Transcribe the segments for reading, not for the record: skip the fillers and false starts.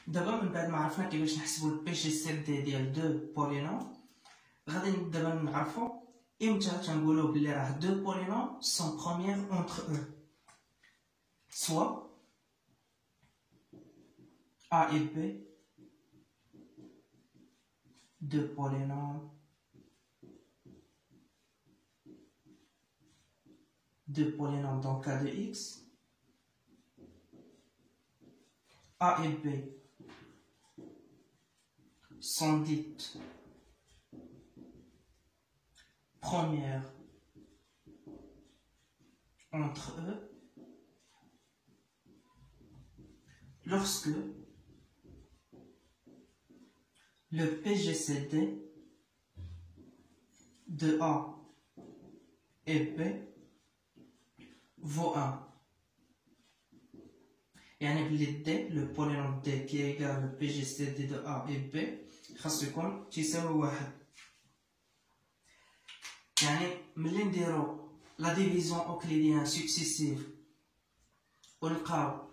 دابا من بعد ما عرفنا كيفاش نحسبوا البي جي سي دي ديال دو بولينوم، غادي دابا نعرفوا امتى تنقولوا بلي راه دو بولينوم سون بروميير اونتر او. سوا A et B, deux polynômes, dans le cas de x, A et B sont dites premières entre eux lorsque le PGCD de A et B vaut 1. يعني بلي D, le polynôme D qui est égal au PGCD de A et B خاصو يكون تيساوي 1. يعني ملي نديرو لا ديفيزيون اوكليديان سكسيسيف ولقاو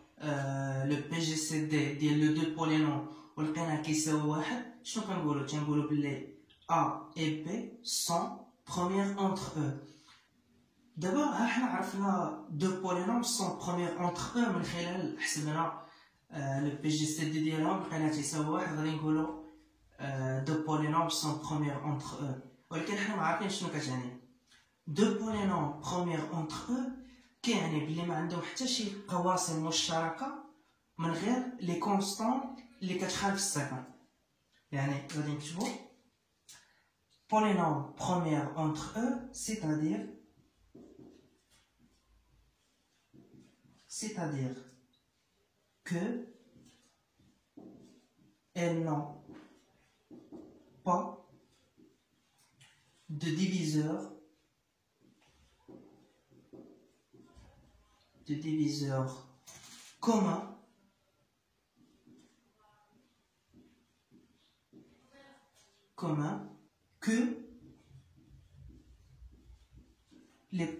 لو PGCD ديال لو دو بولينوم ولقيناه كيساوي 1، شنو كنقولوا؟ تنقولوا بلي A et B sont premières entre eux. دابا ها حنا عرفنا دو بولينوم سون بروميير اونتر او من خلال حسبنا لو بي جي سي دي ديالهم لقينا تيساوي 1، غادي نقولوا دو بولينوم سون بروميير اونتر او. ولكن حنا ما عارفين شنو كتعني دو بولينوم بروميير اونتر او. كيعني بلي ما عندهم حتى شي قواسم مشتركه من غير لي كونستون اللي كتخالف الصفر. يعني غادي نكتبوا polynôme première entre eux, c'est-à-dire que elles n'ont pas de diviseur commun que les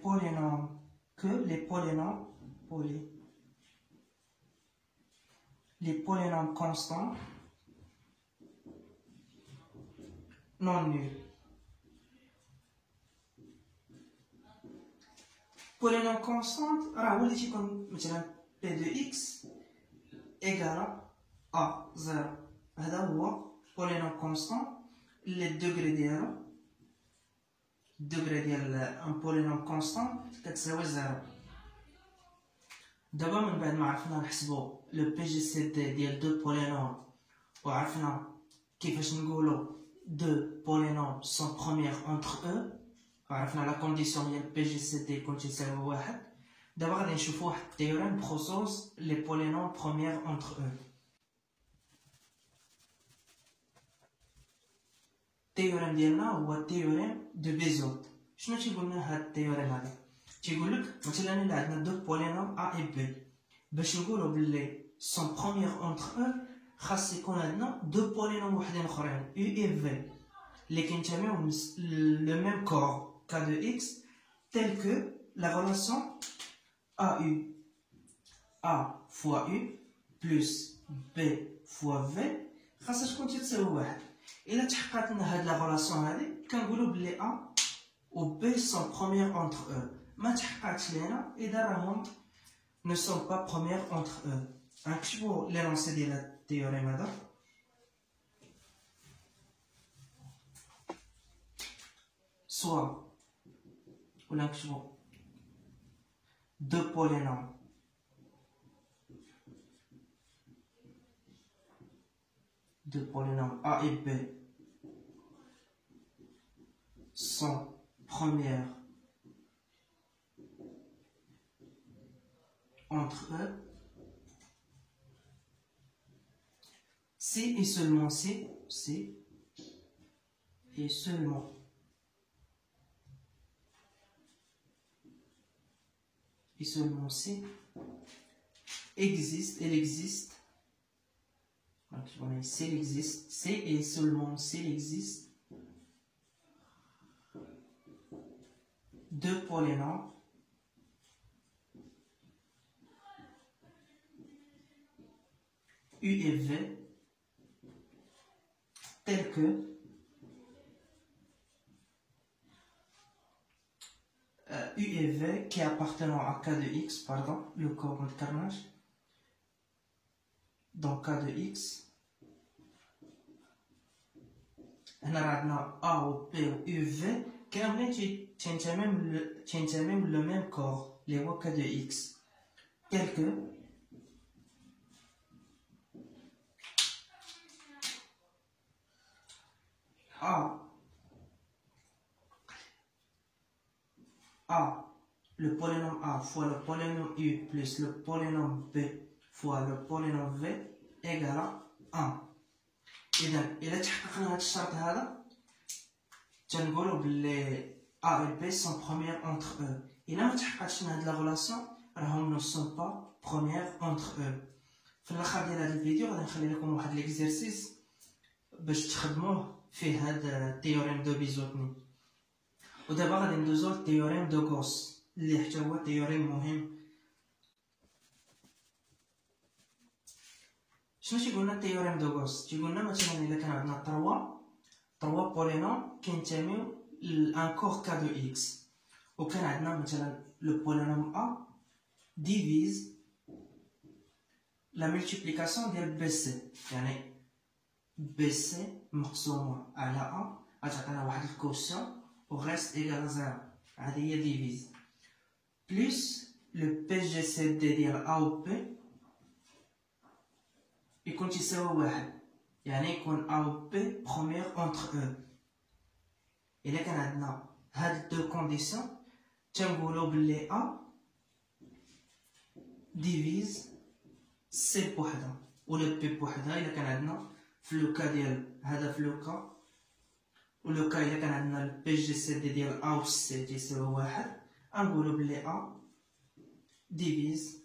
polynômes constants non nuls. Polynôme constant راه هو اللي تيكون مثلا P de x égale à 0. هذا هو polynôme constant اللي الدوغري ديالو ديال ان بولينوم كونستان كتساوي 0. دابا من بعد ما عرفنا نحسبوا لو بي جي سي دي ديال دو بولينوم وعرفنا كيفاش نقولوا دو بولينوم سون بروميير اونتر او وعرفنا لا كونديسيون ديال بي جي سي دي يكون تيساوي 1، دابا غادي نشوفوا واحد التيوريم بخصوص لي بولينوم بروميير اونتر او. التيوريم ديالنا هو التيوريم دو بيزوت. شنو تيقول لنا هاد التيوريم هذا؟ تيقول لك مثلا الا عندنا دو بولينوم ا اي بي، باش نقولوا بلي سون بروميير اونتر او خاص يكون عندنا دو بولينوم وحدين اخرين او اي في اللي كينتميو لو ميم كور كا دو اكس تيل كو لا ريلاسيون ا يو ا فوا يو بلس بي فوا في خاصها تكون تساوي 1. إلا تحققت لنا هاد لا ريلاسيون هادي كنقولوا بلي A و B sont premières entre eux. ما تحققتش لينا إذا راهم ne sont pas premières entre eux. غنكتبوا لينونسي ديال هاد التيوريم هذا. سوا ولا نكتبوا دو بولينوم A et B sont premières entre eux si et seulement si il existe c'est et seulement s'il existe deux polynômes U et V tels que U et V qui appartenant à K de X, pardon, le corps de carnage, donc K de X, هنا عندنا A ou P ou U, V كاملين تنتميو le même corps اللي هو K de X, tel que A, le polynôme A fois le polynôme U plus le polynôme B fois le polynôme V égale à 1. إذا تحققنا هذا الشرط هذا تنقولوا بلي A et B sont premières entre eux. إلا ما تحققتش هاد لا غولاسيون راهم ne sont pas premières entre eux. في الاخر ديال هذا الفيديو غادي نخلي لكم واحد ليكزيرسيس باش تخدموه فيه هاد التيوريم دو بيزوتني. ودابا غادي ندوزو للتيوريم دو غوس اللي حتى هو تيوريم مهم. شنو تيقولنا التيوريم دو غوس؟ تيقولنا مثلا الا كان عندنا 3 بولينوم كينتميو لان كور كا دو اكس، وكان عندنا مثلا لو بولينوم ا ديفيز لا ملتيبليكاسيون ديال بي سي، يعني بي سي مقسومه على ا غتعطينا واحد الكوسيون و reste égal à 0. هذه هي ديفيز بلس لو بي جي سي دي ديال ا و بي يكون تساوي 1، يعني يكون ا و بي بروميير اونتر او. الا كان عندنا هاد دو كونديسيون تنقولوا بلي ا ديفيز سي بوحدها ولا بي بوحدها. الا كان عندنا في لو كا ديال هذا في لو كا ولو كا الا كان عندنا البي جي سي دي ديال ا و سي تيساوي 1، غنقولوا بلي ا ديفيز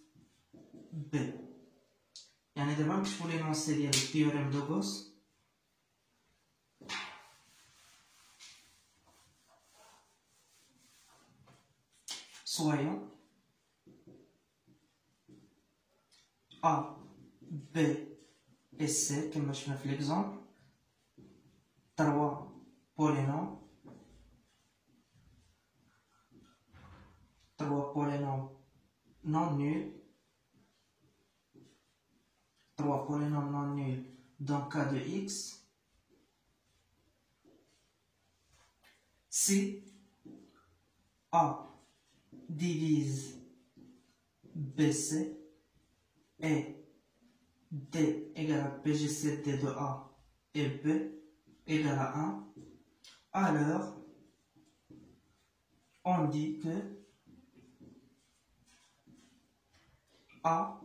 بي. يعني دابا نكتبوا لي نونسي ديال التيوريم دو غوس. soyons A, B et C كما شفنا في l'exemple 3 polynômes non nuls, 3 polynômes non nuls dans K de X si A divise BC et D égale à PGCD de A et B égale à 1, alors on dit que A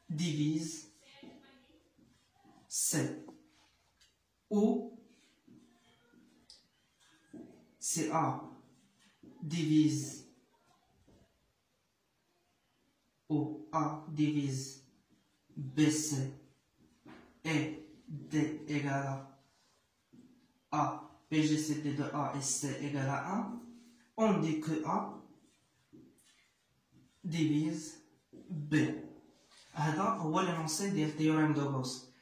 divise C, ou si A divise BC et D égale à PGCD de A et C égale à 1, on dit que A divise B. هذا هو l'énoncé ديال التيوريم دو غوس.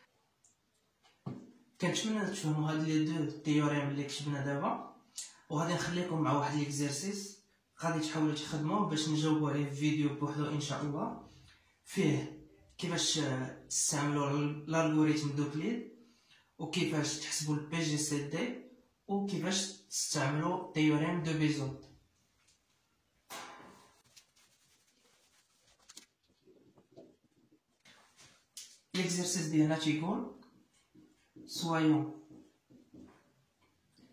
كنتمنى تفهموا هاد لي دو تيوريم اللي كتبنا دابا، وغادي نخليكم مع واحد ليكزيرسيس غادي تحاولوا تخدموه باش نجاوبوا عليه في فيديو بوحدو ان شاء الله، فيه كيفاش تستعملوا الالغوريثم دوكليد وكيفاش تحسبوا البي جي سي دي وكيفاش تستعملوا تيوريم دو بيزوت. l'exercice ديالنا تيقول soyons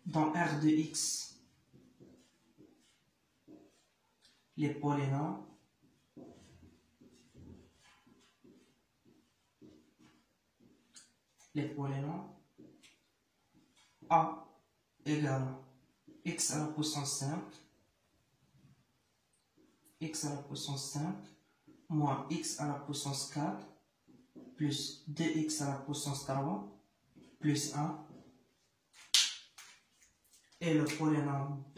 dans R de X les polynômes A égale X à la puissance 5 moins X à la puissance 4 plus 2x à la puissance 3 plus 1 et le polynôme B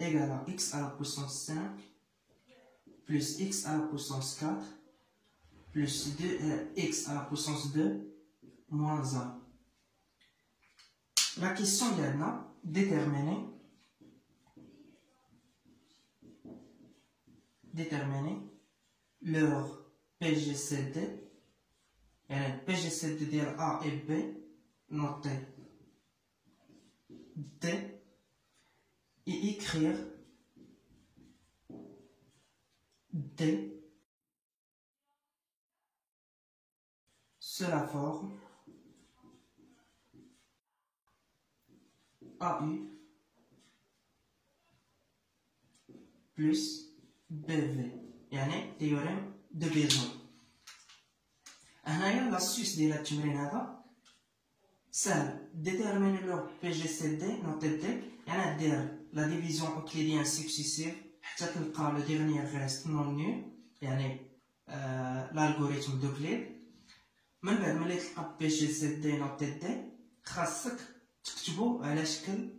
égale à x à la puissance 5 plus x à la puissance 4 plus 2 x à la puissance 2 moins 1. La question est là, déterminer leur PGCD, et le PGCD de A et B noté D, et écrire D sous la forme AU plus BV, يعني théorème de Bézout. هنايا l'astuce ديال التمرين هذا سهل. déterminer leur PGCD noté D، يعني دير la division euclidienne successive حتى تلقى le dernier reste non nul، يعني l'algorithme d'Euclide. من بعد ملي تلقى PGCD noté D خاصك تكتبو على شكل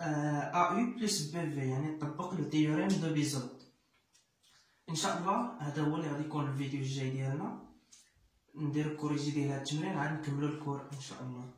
AU plus BV، يعني تطبق لو تيوريم دو بيزوت. ان شاء الله هذا هو اللي غادي يكون الفيديو الجاي ديالنا، ندير كوريجي ديال هاد التمرين عاد نكملو الكور ان شاء الله.